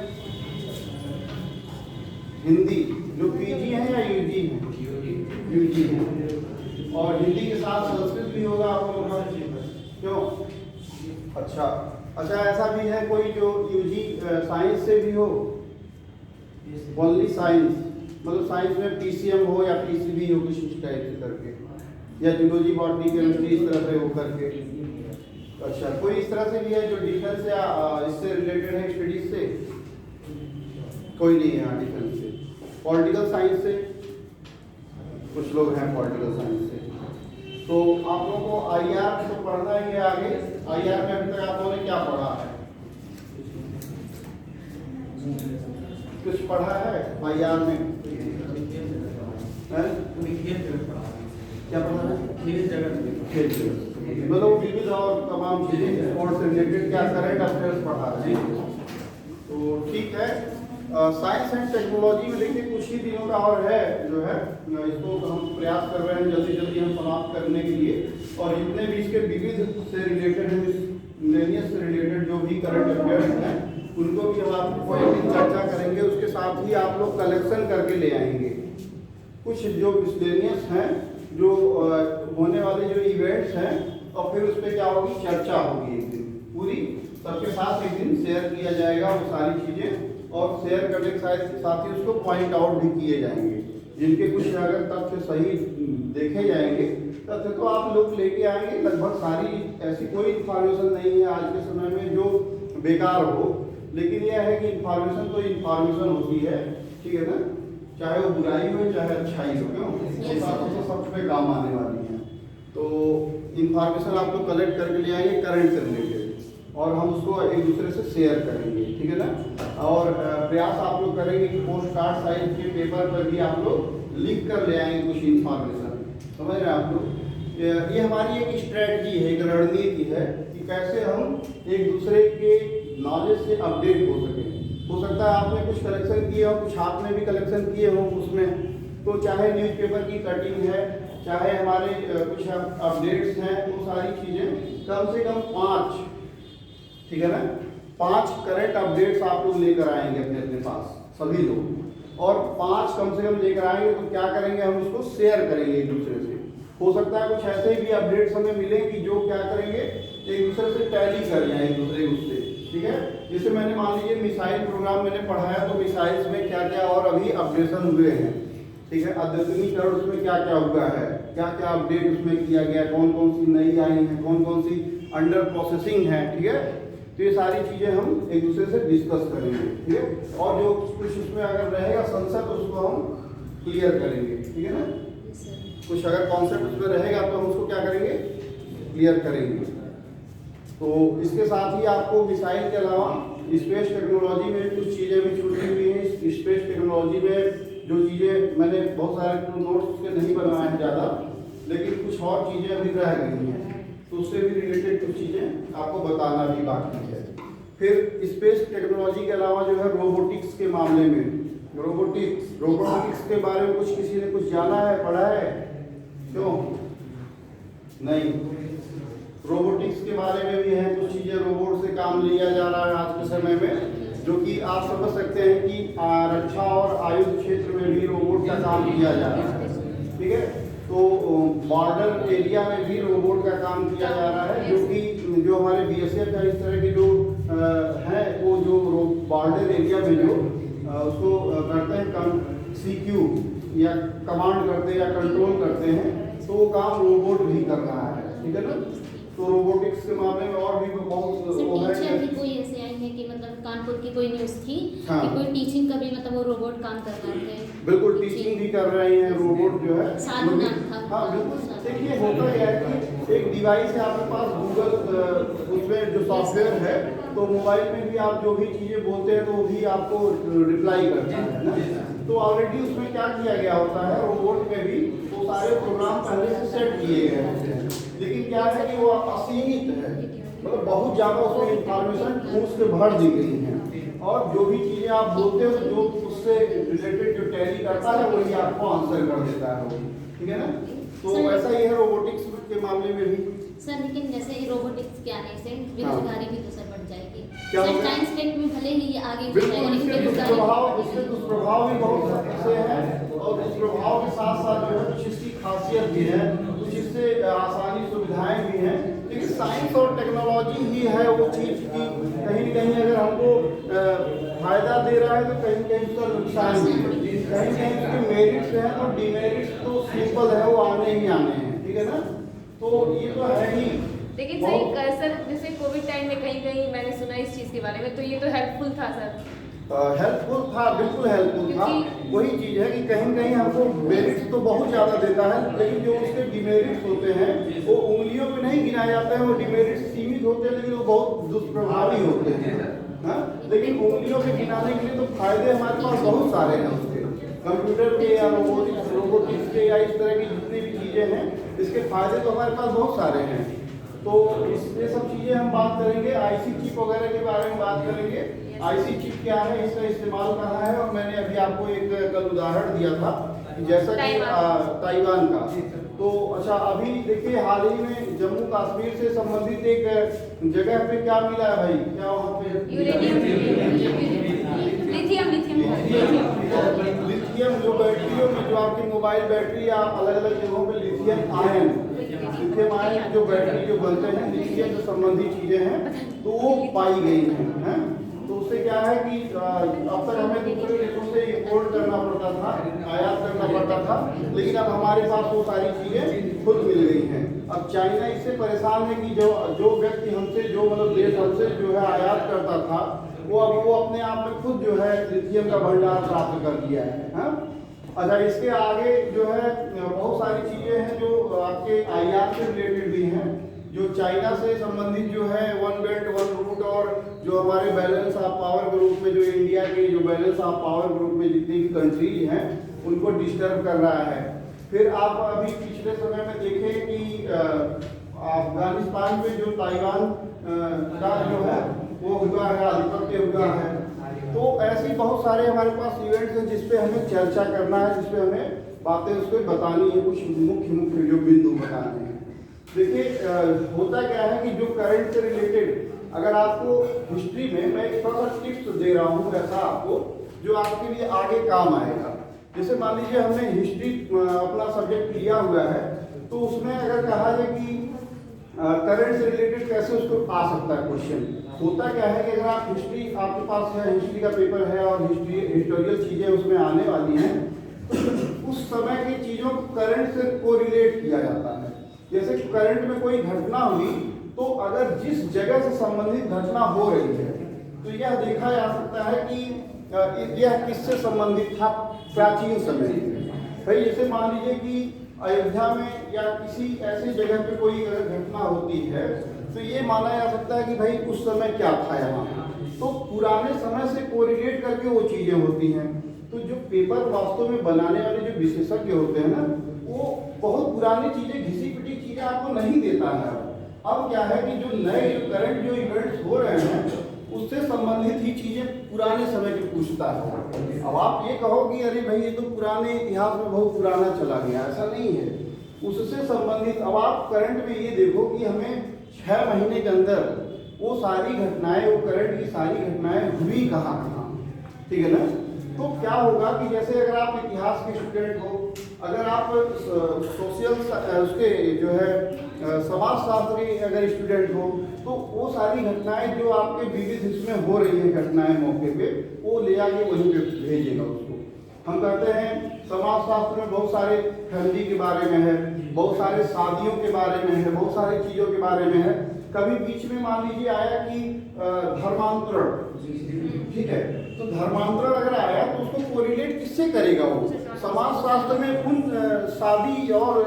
Speaker 1: हिंदी जो पीजी हैं या यूजी हैं, यूजी हैं। और हिंदी के साथ संस्कृत भी होगा आप लोगों का, क्यों? अच्छा, ऐसा भी है कोई जो यूजी साइंस से भी हो, ओनली साइंस, मतलब साइंस में पीसीएम हो या पीसीबी हो, कुछ इस टाइप से करके, या जूलॉजी, बॉटनी, केमिस्ट्री, इस तरह से हो करके। अच्छा, कोई इस तरह से भी है जो डिफेंस या इससे रिलेटेड है, स्टडीज से? कोई नहीं है डिफेंस से। पॉलिटिकल साइंस से कुछ लोग हैं, पॉलिटिकल साइंस से। तो आप लोगों को आईआर तो पढ़ना ही है आगे। आईआर में अभी तक आप लोगों ने क्या पढ़ा है, कुछ पढ़ा है आईआर में? क्या पढ़ा है? मतलब विविध और तमाम चीजें स्पोर्ट्स से रिलेटेड, क्या करंट अफेयर्स पढ़ा है। तो ठीक है, साइंस एंड टेक्नोलॉजी में देखिए कुछ ही दिनों का और है जो है, इसको हम प्रयास कर रहे हैं जल्दी हम समाप्त करने के लिए। और जितने भी इसके विविध से रिलेटेड है, मिलेनियस से रिलेटेड जो भी करंट अफेयर्स हैं, उनको भी हम आपको एक दिन चर्चा करेंगे। उसके साथ ही आप लोग कलेक्शन करके ले आएंगे कुछ जो मिसलेनियस हैं, जो होने वाले जो इवेंट्स हैं, और फिर उस पर क्या होगी, चर्चा होगी एक दिन पूरी, सबके साथ एक दिन शेयर किया जाएगा वो सारी चीज़ें। और शेयर करने के साथ ही उसको पॉइंट आउट भी किए जाएंगे, जिनके कुछ अगर तथ्य सही देखे जाएंगे, तथ्य तो आप लोग लेके आएंगे। लगभग सारी ऐसी कोई इन्फॉर्मेशन नहीं है आज के समय में जो बेकार हो, लेकिन यह है कि इन्फॉर्मेशन तो इन्फॉर्मेशन होती है, ठीक है ना, चाहे वो बुराई हो चाहे अच्छाई हो, क्यों, ये बातों तो सब पे काम आने वाली है। तो इन्फॉर्मेशन आप लोग कलेक्ट करके ले आएंगे करंट से रिलेटेड, और हम उसको एक दूसरे से शेयर करेंगे, ठीक है ना। और प्रयास आप लोग करेंगे कि पोस्ट कार्ड साइज के पेपर पर भी आप लोग लिख कर ले आएंगे कुछ इन्फॉर्मेशन, समझ रहे हैं आप लोग। ये हमारी एक स्ट्रेटजी है, एक रणनीति है कि कैसे हम एक दूसरे के नॉलेज से अपडेट हो सके। हो सकता है आपने कुछ कलेक्शन किए हो, कुछ आपने भी कलेक्शन किए हो उसमें, तो चाहे न्यूज़पेपर की कटिंग है, चाहे हमारे कुछ अपडेट्स हैं, वो सारी चीज़ें कम से कम 5, ठीक है ना, 5 करंट अपडेट्स आप लोग लेकर आएंगे अपने अपने पास सभी लोग, और 5 कम से कम लेकर आएंगे। तो क्या करेंगे, हम उसको शेयर करेंगे एक दूसरे से। हो सकता है कुछ ऐसे भी अपडेट्स हमें मिले कि जो क्या करेंगे, एक दूसरे से टैली कर जाए, एक दूसरे उससे ठीक है। जैसे मैंने मान लीजिए मिसाइल प्रोग्राम मैंने पढ़ाया, तो मिसाइल्स में क्या क्या और अभी अपडेशन हुए हैं, ठीक है, अद्यतनीकरण उसमें क्या क्या हुआ है, क्या क्या अपडेट उसमें किया गया, कौन कौन सी नई आई हैं, कौन कौन सी अंडर प्रोसेसिंग है, ठीक है। तो ये सारी चीज़ें हम एक दूसरे से डिस्कस करेंगे, ठीक है। और जो कुछ उसमें अगर रहेगा संशय तो उसको हम क्लियर करेंगे, ठीक है ना। कुछ अगर कॉन्सेप्ट उसमें रहेगा तो हम उसको क्या करेंगे, क्लियर करेंगे। तो इसके साथ ही आपको मिसाइल के अलावा स्पेस टेक्नोलॉजी में कुछ चीज़ें भी छूटी हुई हैं। स्पेस टेक्नोलॉजी में जो चीज़ें मैंने बहुत सारे नोट्स उसके नहीं बनवाए हैं ज़्यादा, लेकिन कुछ और चीज़ें अभी रह गई हैं, तो उससे भी रिलेटेड कुछ चीज़ें आपको बताना भी बाकी है। फिर स्पेस टेक्नोलॉजी के अलावा जो है रोबोटिक्स के मामले में, रोबोटिक्स के बारे में कुछ किसी ने कुछ जाना है, पढ़ा है? क्यों नहीं? रोबोटिक्स के बारे में भी है कुछ चीज़ें, रोबोट से काम लिया जा रहा है आज के समय में, जो कि आप समझ सकते हैं कि रक्षा और आयुध क्षेत्र में भी रोबोट का काम किया जा रहा है, ठीक है। तो बॉर्डर एरिया में भी रोबोट का काम किया जा रहा है, जो हमारे बीएसएफ है, इस तरह के जो है वो जो बॉर्डर एरिया में जो उसको करते हैं सीक्यू या कमांड करते हैं या कंट्रोल करते हैं, तो वो काम रोबोट भी कर रहा है, ठीक है ना। तो रोबोटिक्स के मामले में और भी बहुत वो है।
Speaker 2: अभी कोई ऐसे आई है कि मतलब कानपुर की कोई न्यूज़ थी
Speaker 1: हाँ।
Speaker 2: कि कोई टीचिंग का भी मतलब वो रोबोट काम कर रहे थे।
Speaker 1: बिल्कुल टीचिंग भी कर रहे हैं रोबोट जो है।
Speaker 2: साधु नाम था।
Speaker 1: हाँ बिल्कुल। देखिए होता क्या है कि एक डिवाइस है आपके पास, गूगल उसमें जो सॉफ्टवेयर है, तो मोबाइल में भी आप जो भी चीज़ें बोलते हैं तो वो भी आपको रिप्लाई करता है ना। तो ऑलरेडी उसमें क्या किया गया होता है, रोबोट में भी वो सारे प्रोग्राम पहले से सेट किए गए होते हैं, लेकिन क्या है कि वो असीमित है, मतलब बहुत ज़्यादा उसमें इंफॉर्मेशन ठूस के भर दी गई है, और जो भी चीज़ें आप बोलते हो जो उससे रिलेटेड जो टैली करता है वही आपको आंसर कर देता है वो, ठीक है ना। तो वैसा ही है रोबोटिक्स के मामले में भी।
Speaker 2: सर लेकिन जैसे रोबोटिक्स के आने से बेरोजगारी भी तो सर बढ़ जाएगी।
Speaker 1: क्या
Speaker 2: सर
Speaker 1: होगा?
Speaker 2: साइंस टेक में भले ही ये आगे
Speaker 1: बिल्कुल, इसके दुष्प्रभाव भी बहुत से हैं, और दुष्प्रभाव के साथ साथ जो है कुछ इसकी खासियत भी है, कुछ इससे आसानी सुविधाएं भी हैं। लेकिन साइंस और टेक्नोलॉजी ही है वो चीज़ की कहीं न कहीं अगर हमको फायदा दे रहा है तो कहीं न कहीं उसका नुकसान भी है, कहीं न कहीं उसके मेरिट्स हैं तो डिमेरिट्स तो सिंपल है, वो आने ही आने हैं, ठीक है ना। तो ये तो है ही।
Speaker 4: लेकिन सर जैसे कोविड टाइम में कहीं कहीं मैंने सुना इस चीज़ के बारे में, तो ये तो हेल्पफुल था सर।
Speaker 1: हेल्पफुल था, बिल्कुल हेल्पफुल था। वही चीज़ है कि कहीं न कहीं हमको मेरिट्स तो बहुत ज़्यादा देता है, लेकिन जो उसके डिमेरिट्स होते हैं वो उंगलियों पे नहीं गिनाए जाते हैं, वो डिमेरिट्स सीमित होते हैं लेकिन वो बहुत दुष्प्रभावी होते हैं, हाँ। लेकिन उंगलियों पे गिनाने के लिए तो फायदे हमारे पास बहुत सारे हैं उसके, कंप्यूटर के या रोबोटिक्स के या इस तरह की जितनी भी चीज़ें हैं, इसके फायदे तो हमारे पास बहुत सारे हैं। तो ये सब चीज़ें हम बात करेंगे, आईसी चिप वगैरह के बारे में बात करेंगे। आईसी चिप क्या है, इसका इस्तेमाल कहाँ है, और मैंने अभी आपको एक कल उदाहरण दिया था जैसा कि ताइवान का। तो अच्छा अभी देखिए हाल ही में जम्मू कश्मीर से संबंधित एक जगह पे क्या मिला है भाई, क्या वहाँ पे लिथियम जो बैटरियों में, जो आपकी मोबाइल बैटरी या अलग अलग जगहों पे लिथियम आयन जो बैटरी जो बनते हैं, लिथियम से संबंधित चीजें हैं, तो वो पाई गई हैं। तो उससे क्या है कि अब तक हमें दूसरे देशों से इंपोर्ट करना पड़ता था, आयात करना पड़ता था, लेकिन अब हमारे पास वो सारी चीजें खुद मिल गई हैं। अब चाइना इससे परेशान है कि जो व्यक्ति हमसे, जो मतलब देश हमसे जो है आयात करता था, वो अब वो अपने आप में खुद जो है लिथियम का भंडार प्राप्त कर दिया है, हाँ? अच्छा इसके आगे जो है बहुत सारी चीज़ें हैं जो आपके आयात से रिलेटेड भी हैं, जो चाइना से संबंधित जो है वन बेल्ट वन रूट, और जो हमारे बैलेंस ऑफ पावर ग्रुप में, जो इंडिया के जो बैलेंस ऑफ पावर ग्रुप में जितनी भी कंट्रीज हैं उनको डिस्टर्ब कर रहा है। फिर आप अभी पिछले समय में देखें कि अफगानिस्तान में जो ताइवान का जो है वो हुआ है, आधिपत्य हुआ है। तो ऐसे बहुत सारे हमारे पास इवेंट्स हैं जिसपे हमें चर्चा करना है, जिसपे हमें बातें उसपे बतानी है, कुछ मुख्य जो बिंदु बताने हैं। देखिए होता क्या है कि जो करंट से रिलेटेड अगर आपको हिस्ट्री में मैं एक थोड़ा सा टिप्स दे रहा हूँ ऐसा आपको, जो आपके लिए आगे काम आएगा। जैसे मान लीजिए हमने हिस्ट्री अपना सब्जेक्ट लिया हुआ है, तो उसमें अगर कहा जाए कि करंट से रिलेटेड कैसे उसको आ सकता है क्वेश्चन, होता क्या है कि अगर आप हिस्ट्री आपके पास है, हिस्ट्री का पेपर है और हिस्टोरिकल चीज़ें उसमें आने वाली हैं, तो उस समय की चीज़ों को करंट से कोरिलेट किया जाता है। जैसे करंट में कोई घटना हुई तो अगर जिस जगह से संबंधित घटना हो रही है तो यह देखा जा सकता है कि यह किससे संबंधित था प्राचीन समय में। भाई जैसे मान लीजिए कि अयोध्या में या किसी ऐसी जगह पे कोई अगर घटना होती है तो ये माना जा सकता है कि भाई उस समय क्या था यहाँ, तो पुराने समय से कोरिलेट करके वो चीज़ें होती हैं। तो जो पेपर वास्तव में बनाने वाले जो विशेषज्ञ होते हैं ना, वो बहुत पुरानी चीज़ें, घिसी पिटी चीज़ें आपको नहीं देता है। अब क्या है कि जो नए जो करंट जो इवेंट्स हो रहे हैं उससे संबंधित ही चीज़ें पुराने समय की पूछता है। अब आप ये कहो कि अरे भाई ये तो पुराने इतिहास में बहुत पुराना चला गया, ऐसा नहीं है। उससे संबंधित अब आप करंट में ये देखो कि हमें 6 महीने के अंदर वो सारी घटनाएं, वो करंट की सारी घटनाएं हुई कहाँ, ठीक है ना। तो क्या होगा कि जैसे अगर आप इतिहास के स्टूडेंट हो, अगर आप सोशल उसके जो है समाजशास्त्री अगर स्टूडेंट हो, तो वो सारी घटनाएं जो आपके विविध इसमें हो रही है घटनाएं मौके पे, वो ले आके वहीं पे भेजेगा उसको। हम कहते हैं समाजशास्त्र में बहुत सारे फैमिली के बारे में है, बहुत सारे शादियों के बारे में है, बहुत सारी चीज़ों के बारे में है। कभी बीच में मान लीजिए आया कि धर्मांतरण, ठीक है, तो धर्मांतरण अगर आया तो उसको कोरिलेट किससे करेगा वो? समाजशास्त्र में उन शादी और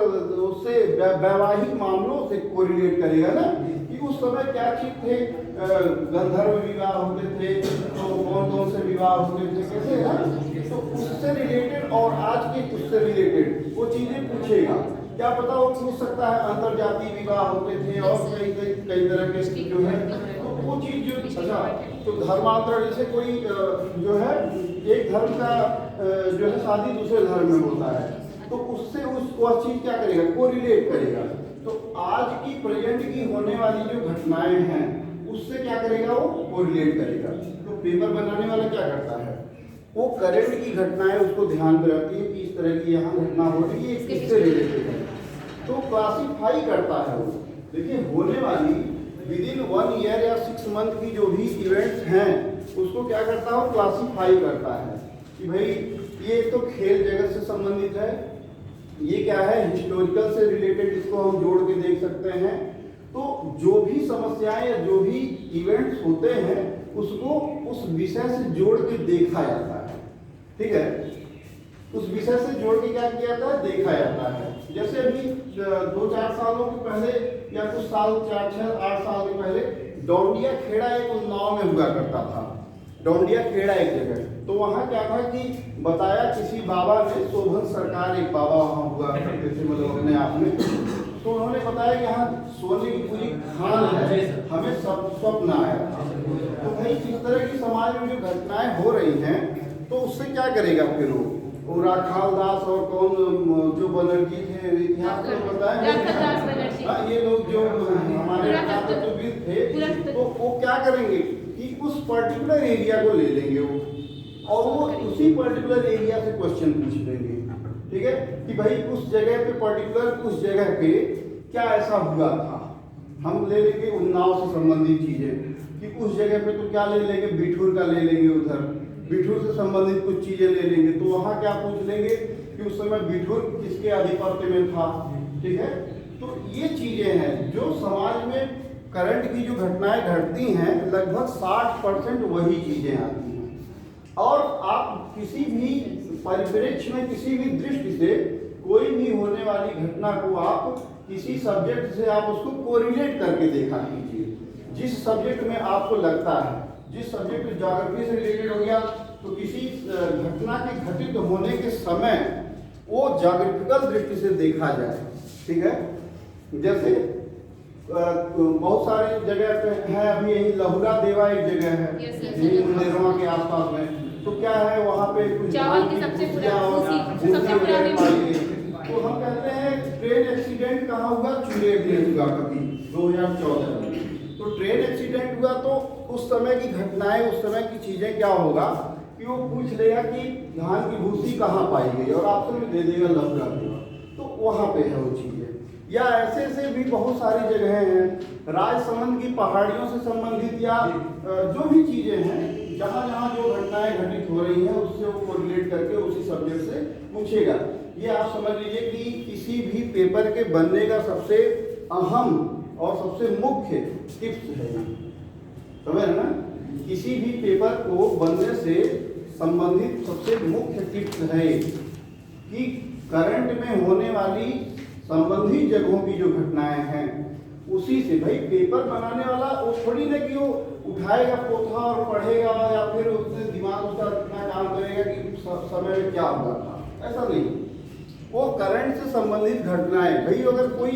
Speaker 1: उससे वैवाहिक मामलों से कोरिलेट करेगा ना, कि उस समय क्या चीज थे, गंधर्व विवाह होते थे, तो कौन से विवाह होते थे, कैसे ना, तो उससे रिलेटेड और आज के उससे रिलेटेड वो चीजें पूछेगा। क्या पता वो पूछ सकता है अंतर जाति विवाह होते थे और कई तरह के जो है, तो वो चीज जो अच्छा, तो धर्मांतरण जैसे कोई जो है एक धर्म का जो है शादी दूसरे धर्म में होता है, तो उससे वह चीज क्या करेगा, कोरिलेट करेगा। तो आज की प्रेजेंट की होने वाली जो घटनाएं हैं उससे क्या करेगा, वो कोरिलेट करेगा। तो पेपर बनाने वाला क्या करता है, वो करंट की घटनाएं उसको ध्यान में रखती है कि इस तरह की यहाँ घटना हो रही है, किससे रिलेटेड है, तो क्लासिफाई करता है वो। देखिए होने वाली विदिन 1 ईयर या 6 मंथ की जो भी इवेंट्स हैं उसको क्या करता है, क्लासिफाई करता है कि भाई ये तो खेल जगत से संबंधित है, ये क्या है हिस्टोरिकल से रिलेटेड, इसको हम जोड़ के देख सकते हैं। तो जो भी समस्याएं या जो भी इवेंट्स होते हैं उसको उस विषय से जोड़ के देखा जाता है, ठीक है, उस विषय से जोड़ के क्या किया जाता है, देखा जाता है। जैसे अभी 2-4 सालों के पहले या कुछ साल 4-6-8 साल के पहले डोंडिया खेड़ा एक उन्नाव में हुआ करता था। डोंडिया खेड़ा एक जगह, तो वहाँ क्या था कि बताया किसी बाबा ने, शोभन सरकार एक बाबा वहाँ हुआ करते थे, मतलब अपने आप में, तो उन्होंने बताया कि यहाँ सोने की पूरी खान है, हमें सब स्वप्न आया था। तो भाई इस तरह की समाज में जो घटनाएं हो रही हैं तो उससे क्या करेगा फिर वो राखाल दास और कौन जो बनर्जी थे, इतिहास में बताया, ये लोग जो हमारे राष्ट्रविद थे, तो वो क्या करेंगे कि उस पर्टिकुलर एरिया को ले लेंगे वो, और वो उसी पर्टिकुलर एरिया से क्वेश्चन पूछ लेंगे, ठीक है, कि भाई उस जगह पे पर्टिकुलर उस जगह पे क्या ऐसा हुआ था। हम ले लेंगे उन्नाव से संबंधित चीजें कि उस जगह पे तो क्या ले लेंगे, बिठूर का ले लेंगे, उधर बिठूर से संबंधित कुछ चीजें ले लेंगे, तो वहाँ क्या पूछ लेंगे कि उस समय बिठूर किसके आधिपत्य में था, ठीक है। तो ये चीजें हैं जो समाज में करंट की जो घटनाएं घटती हैं, लगभग 60% वही चीजें आती हैं। और आप किसी भी परिप्रेक्ष्य में, किसी भी दृष्टि से कोई भी होने वाली घटना को आप किसी सब्जेक्ट से आप उसको कोरिलेट करके देखा कीजिए। जिस सब्जेक्ट में आपको लगता है, जिस सब्जेक्ट ज्योग्राफी से रिलेटेड हो गया, तो किसी घटना के घटित होने के समय वो ज्योग्राफिकल दृष्टि से देखा जाए, ठीक है। जैसे बहुत सारे जगह पे है, अभी यही लहुरा देवा एक जगह है, यही मुंडेरवा के आसपास में, तो क्या है वहाँ पे कुछ
Speaker 4: चावल की सबसे पुरानी,
Speaker 1: तो हम कहते हैं ट्रेन एक्सीडेंट कहाँ हुआ, चुनेर में हुआ कभी 2014 में। तो ट्रेन एक्सीडेंट हुआ तो उस समय की घटनाएं, उस समय की चीजें क्या होगा कि वो पूछ लेगा कि धान की भूसी कहाँ पाई गई और ऑप्शन में दे देगा लहुरा देवा, तो वहाँ पे है वो चीजें। या ऐसे ऐसे भी बहुत सारी जगह हैं, राजसमंद की पहाड़ियों से संबंधित या जो भी चीज़ें हैं, जहाँ जहाँ जो घटनाएं घटित हो रही हैं उससे वो कोरिलेट करके उसी सब्जेक्ट से पूछेगा। ये आप समझ लीजिए कि किसी भी पेपर के बनने का सबसे अहम और सबसे मुख्य टिप्स है, समझ रहे ना? किसी भी पेपर को बनने से संबंधित सबसे मुख्य टिप्स है कि करंट में होने वाली संबंधित जगहों की जो घटनाएं हैं उसी से। भाई पेपर बनाने वाला वो थोड़ी ना कि वो उठाएगा पोथा और पढ़ेगा या फिर उससे दिमाग उसका इतना काम करेगा कि समय में क्या हुआ था, ऐसा नहीं। वो करंट से संबंधित घटनाएं, भाई अगर कोई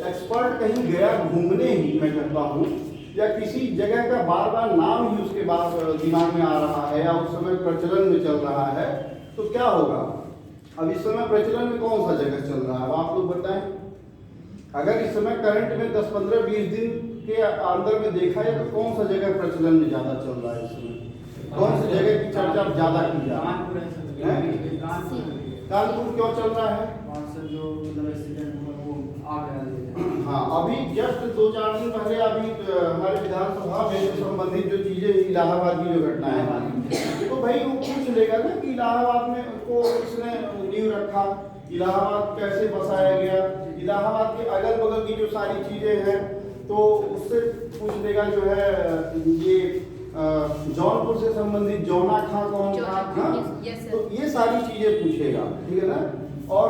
Speaker 1: एक्सपर्ट कहीं गया घूमने ही, मैं कहता हूँ, या किसी जगह का बार बार नाम ही उसके बाद दिमाग में आ रहा है या उस समय प्रचलन में चल रहा है, तो क्या होगा? अब इस समय प्रचलन में कौन सा जगह चल रहा है आप लोग बताएं। अगर इस समय करंट में 10, 15, 20 दिन के अंदर में देखा है तो कौन सा जगह प्रचलन में ज्यादा चल रहा है इस समय? कौन सी जगह की चर्चा ज्यादा की जा रही है? कानपुर क्यों चल रहा है?
Speaker 5: जो मतलब एक्सीडेंट हुआ वो आ गया।
Speaker 1: हाँ, अभी जस्ट 2-4 दिन पहले अभी हमारे विधानसभा में संबंधित जो चीजें, इलाहाबाद की जो घटना है, तो भाई वो पूछ लेगा ना कि इलाहाबाद में को किसने नींव रखा, इलाहाबाद कैसे बसाया गया, इलाहाबाद के अगल बगल की जो सारी चीजें हैं, तो उससे पूछ लेगा जो है ये जौनपुर से संबंधित जौना खां कौन था, तो ये सारी चीजें पूछेगा, ठीक है ना? और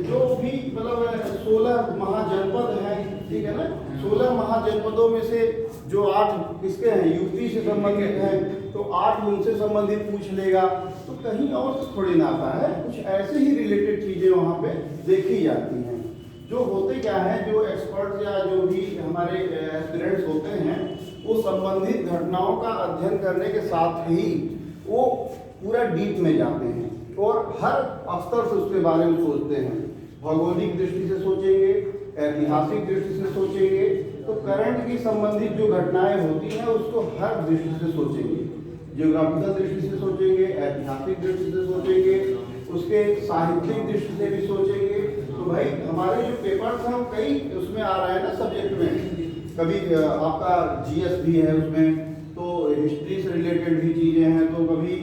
Speaker 1: जो भी मतलब 16 महाजनपद हैं, ठीक है ना, 16 महाजनपदों में से जो 8 किसके हैं, यूपी से संबंधित हैं, तो 8 उनसे संबंधित पूछ लेगा। तो कहीं और से थोड़ी ना आता है, कुछ ऐसे ही रिलेटेड चीजें वहाँ पे देखी जाती हैं। जो होते क्या है, जो एक्सपर्ट या जो भी हमारे एस्पिरेंट्स होते हैं, वो संबंधित घटनाओं का अध्ययन करने के साथ ही वो पूरा डीप में जाते हैं और हर स्तर से उसके बारे में सोचते हैं। भौगोलिक दृष्टि से सोचेंगे, ऐतिहासिक दृष्टि से सोचेंगे, तो करंट की संबंधित जो घटनाएं होती हैं उसको हर दृष्टि से सोचेंगे, जियोग्राफिकल दृष्टि से सोचेंगे, ऐतिहासिक दृष्टि से सोचेंगे, उसके साहित्यिक दृष्टि से भी सोचेंगे। तो भाई हमारे जो पेपर्स हैं कई उसमें आ रहा है ना सब्जेक्ट में, कभी आपका जीएस भी है उसमें, तो हिस्ट्री से रिलेटेड भी चीज़ें हैं, तो कभी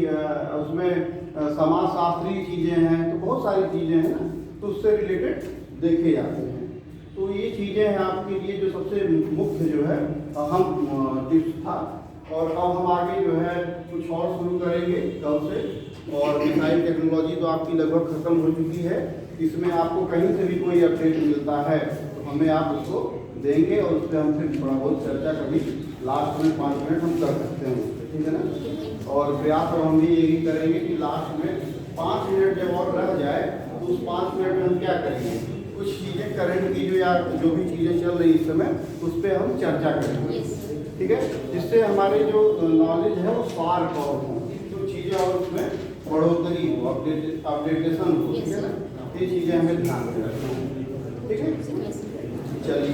Speaker 1: उसमें समाजशास्त्रीय चीज़ें हैं, तो बहुत सारी चीज़ें हैं ना, तो उससे रिलेटेड देखे जाते हैं। तो ये चीज़ें हैं आपके लिए जो सबसे मुख्य जो है अहम टिप्स था। और अब हम आगे जो है कुछ और शुरू करेंगे कल से। और मिसाइल टेक्नोलॉजी तो आपकी लगभग खत्म हो चुकी है, इसमें आपको कहीं से भी कोई अपडेट मिलता है तो हमें आप उसको देंगे और उस पर हम फिर थोड़ा बहुत चर्चा कभी लास्ट में 5 मिनट हम कर सकते हैं, ठीक है ना? और प्रयास और हम भी यही करेंगे कि लास्ट में 5 मिनट जब और रह जाए तो उस 5 मिनट में हम क्या करेंगे, कुछ चीज़ें करंट की जो या जो भी चीज़ें चल रही इस समय उस पर हम चर्चा करेंगे, ठीक है? जिससे हमारे जो नॉलेज है वो शार्प और हो, तो चीज़ें और उसमें बढ़ोतरी हो, अपडेटेशन हो, ठीक है ना? ये चीज़ें हमें ध्यान में रखना है, ठीक है? चलिए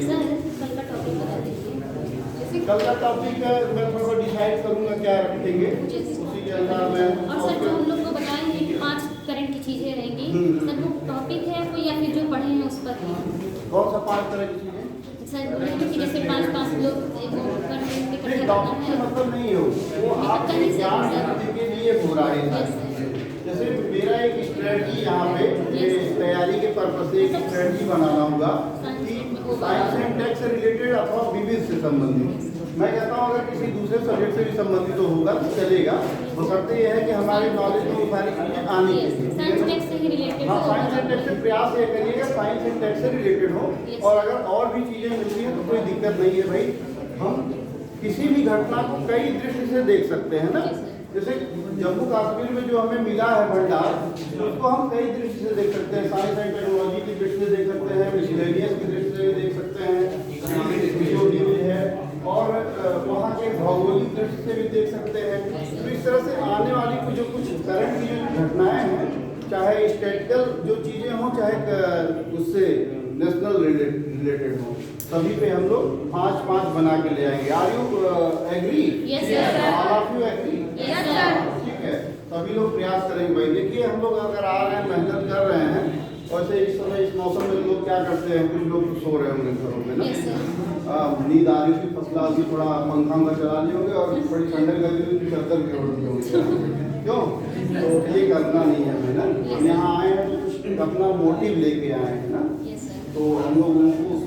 Speaker 1: कल का टॉपिक मैं थोड़ा डिसाइड करूंगा क्या रखेंगे, उसी के अंदर मैं।
Speaker 2: और सर जो हम लोग को बताएंगे कि 5 करंट की चीजें रहेंगी, सर वो टॉपिक है कोई या फिर जो पढ़े हैं उस पर है?
Speaker 1: कौन सा 5 तरह की चीजें?
Speaker 2: सर बोले कि जैसे 5 लोग
Speaker 1: मतलब नहीं हो, वो आपके ज्ञान वृद्धि के लिए हो रहा है। जैसे मेरा एक स्ट्रेटजी यहाँ पे तैयारी के पर्पज से एक स्ट्रेटजी बनाना होगा कि साइंस एंड टेक से रिलेटेड अथवा विविध से संबंधित। मैं कहता हूँ अगर किसी दूसरे सब्जेक्ट से भी संबंधित होगा तो चलेगा, बशर्ते यह है कि हमारे नॉलेज में वो सारी चीजें आनी चाहिए।
Speaker 2: साइंस टेक से ही रिलेटेड
Speaker 1: हाँ, साइंस एंड टेक से प्रयास ये करिएगा साइंस एंड टेक से रिलेटेड हो। और अगर और भी चीजें मिलती हैं तो कोई दिक्कत नहीं है भाई, हम किसी भी घटना को कई दृष्टि से देख सकते हैं ना। जैसे जम्मू कश्मीर में जो हमें मिला है भंडार, उसको हम कई दृष्टि से देख सकते हैं, साइंस एंड टेक्नोलॉजी की दृष्टि से देख सकते हैं, मिसलेनियस की दृष्टि से देख सकते हैं, जो न्यूज है, और वहाँ के भौगोलिक दृष्टि से भी देख सकते हैं। तो इस तरह से आने वाली जो कुछ करंट की जो घटनाएं हैं, चाहे स्टैटिकल जो चीज़ें हों, चाहे उससे नेशनल रिलेटेड हो, सभी पे हम लोग 5-5 बना के ले आएंगे। Are you agree?
Speaker 2: Yes, sir.
Speaker 1: All of you agree?
Speaker 2: Yes, sir.
Speaker 1: ठीक है, सभी लोग प्रयास करेंगे भाई। देखिए हम लोग अगर आ रहे हैं, मेहनत कर रहे हैं, वैसे इस समय इस मौसम में लोग क्या करते हैं, कुछ लोग तो सो रहे होंगे घरों में ना,
Speaker 2: यस सर।
Speaker 1: नींद आ रही थी, फसला भी थोड़ा पंखा में चला लिए होंगे और बड़ी ठंडक लगी हुई थी, चादर भी ओढ़ ली होगी, क्यों? तो ये करना नहीं है हमें ना, हम यहाँ आए हैं तो कुछ अपना मोटिव लेके आए हैं ना,
Speaker 2: यस सर।
Speaker 1: तो हम लोग उनको